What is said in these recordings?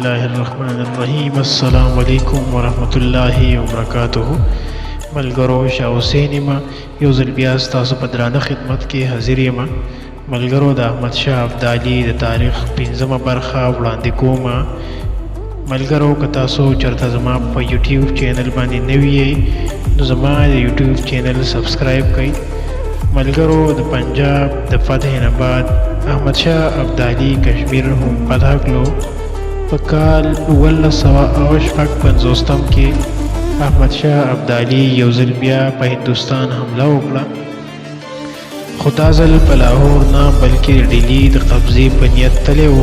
الله الرحمن الرحیم. السلام علیکم ورحمت الله وبرکاتہ. ملګرو شاه حسین ما یو ځل بیا ستاسو په درانه خدمت کې حاضر یم. ملګرو د احمد شاه ابدالي د تاریخ 15مه برخه وړاندې کوم. ملګرو که تاسو چېرته زما په یوټیوب چینل باندې نوي یئ نو زما د یوټیوب چینل سبسکرایب کړئ. ملګرو د پنجاب د فتح نه بعد احمد شاه ابدالي کشمیر هم فتح کړو. په کال 1956 کې احمد شاه ابدالي یو ځل بیا په هندوستان حمله وکړه، خو دا ځل په لاهور نه بلکې ډیلي د قبضې په نیت تللی و.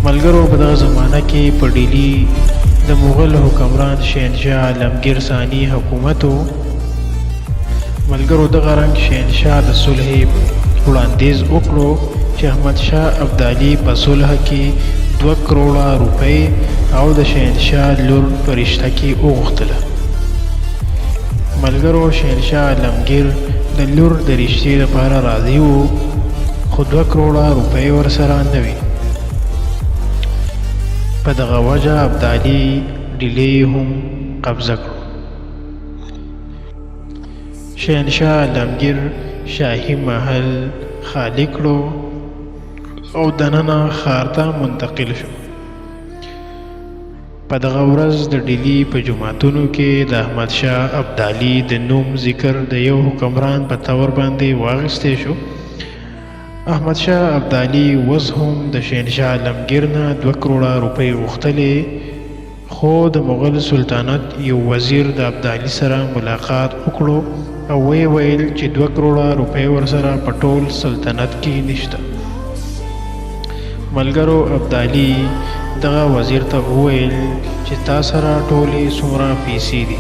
ملګرو په دغه زمانه کې په ډیلي د مغل حکمران شهنشاه عالمګیر ثاني حکومت و. ملګرو دغه رنګ شهنشاه د صلح وړاندیز وکړو چې احمد شاه ابدالي په صلح کې 2 کروڑه روپۍ او د شهنشاه لور په رشته کې وغوښتله. ملګرو شهنشاه عالمګیر د لور د رشتې لپاره راضي و، خو 2 کروڑه روپۍ ورسره نه وي. په دغه وجه ابدالي ډیلي هم قبضه کړو. شهنشاه عالمګیر شاهي محل خالی کړو او دننه ښار ته منتقل شو. په دغه ورځ د ډیلي په جوماتونو کې د احمد شاه ابدالي د نوم ذکر د یو حکمران په طور باندې واخیستی شو. احمد شاه ابدالي اوس هم د شهنشاه عالمګیر نه 2 کروڑه روپۍ غوښتلې، خو د مغل سلطنت یو وزیر د ابدالي سره ملاقات وکړو او ویل چې 2 کروڑه روپۍ ورسره په ټول سلطنت کې نشته. ملګرو ابدالي دغه وزیر ته وویل چې تا سره ټولې څومره پیسې دي؟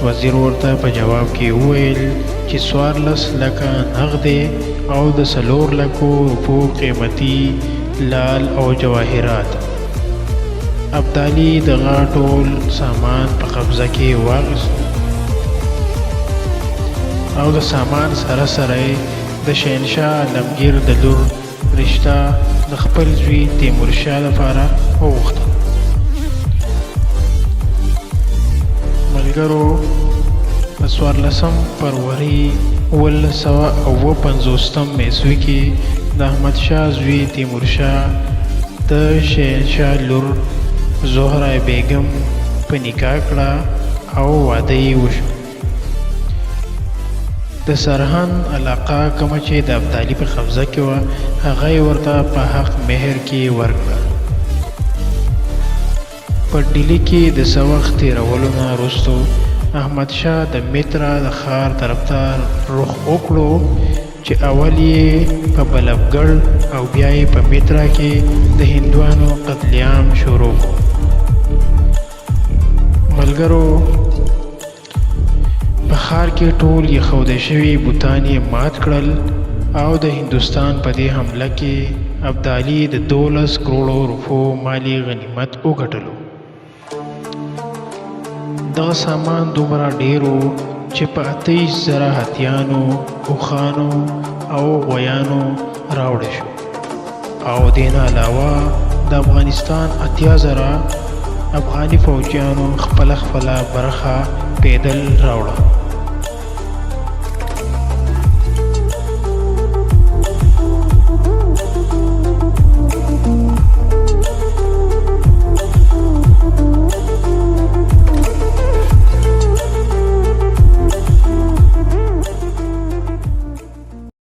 وزیر ورته په جواب کې وویل چې 14 لکه نغدې او د 4 لکو روپو قیمتي لال او جواهرات. ابدالي دغه ټول سامان په قبضه کې واخیست او د سامان سره سره د شهنشاه عالمګیر د لور رشته د خپل زوی تیمورشاه لپاره وغوښته. ملګرو په 14 فروری 1959 عیسوي کې د احمد شاه زوی تیمورشاه د شهنشاه لور زهره بیگم په نکاح کړه او واده یې وشو. د سرهند علاقه کومه چې د ابدالي په قبضه کې وه هغه یې ورته په حق مهر کې ورکړه. په ډیلي کې د څه وخت تېرولو نه وروستو احمد شاه د مترا د ښار طرف ته رخ وکړو چې اول یې په بلبګړ او بیا یې په مترا کې د هندوانو قتل عام شروع کړو. ملګرو په ښار کې ټول ایښودل شوي بوتان یې مات کړل او د هندوستان په دې حمله کې ابدالي د 12 کروڑو روپو مالی غنیمت وګټلو. دغه سامان دومره ډیر و چې په 28,000 هتیانو، اوښانو او غویانو راوړی شو او دې نه علاوه د افغانستان 80,000 افغاني فوجیانو خپله برخه پیدل راوړه.